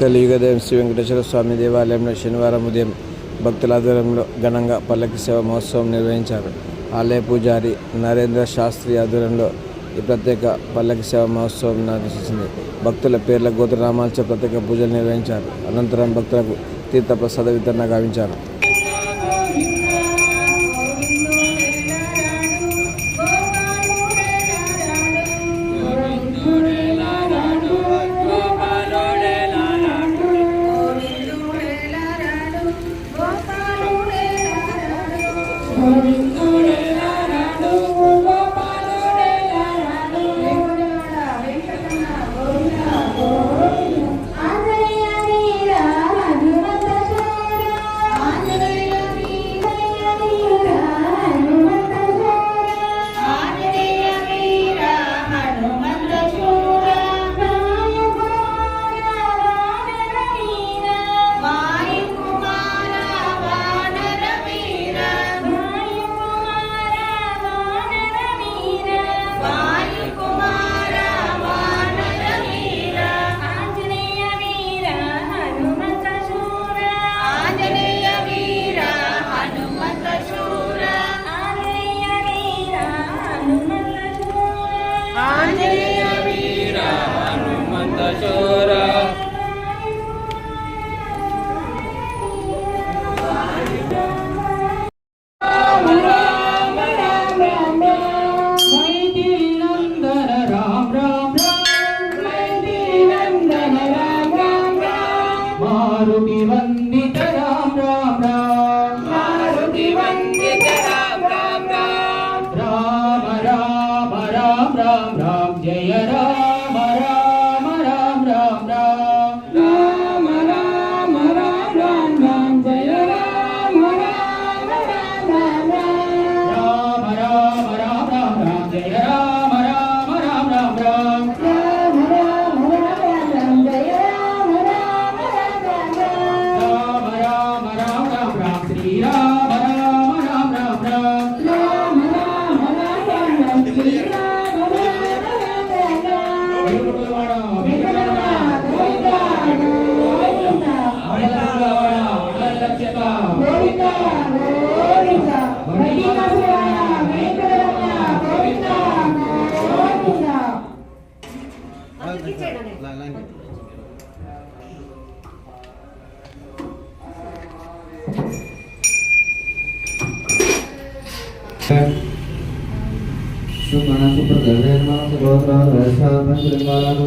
కలియుగదయం శ్రీ వెంకటేశ్వర స్వామి దేవాలయంలో శనివారం ఉదయం భక్తుల ఆధ్వర్యంలో ఘనంగా పల్లకి సేవ మహోత్సవం నిర్వహించారు. ఆలయ పూజారి నరేంద్ర శాస్త్రి ఆధ్వర్యంలో ఈ ప్రత్యేక పల్లకి సేవ మహోత్సవం నిర్వహించింది. భక్తుల పేర్ల గోత్రనామాలతో ప్రత్యేక పూజలు నిర్వహించారు. అనంతరం భక్తులకు తీర్థప్రసాద వితరణ గావించారు. मारुति वंदित राम राम राम, मारुति वंदित राम राम राम, राम राम राम राम राम, जय राम राम राम राम राम, राम राम राम राम राम, जय राम राम राम राम राम, राम राम राम राम राम, जय राम राम राम राम राम, राम राम राम राम, जय Shri Ram Ram Ram Ram Ram, Ram Ram Ram Ram, Shri Ram Ram Ram Ram, Venkataraman Venkataraman Govinda Govinda, अमरलक्षवाण अमरलक्षता Govinda Govinda, Venkataraman Venkataraman Govinda Govinda. Sumana super galer mana sebuah terasa penjelasan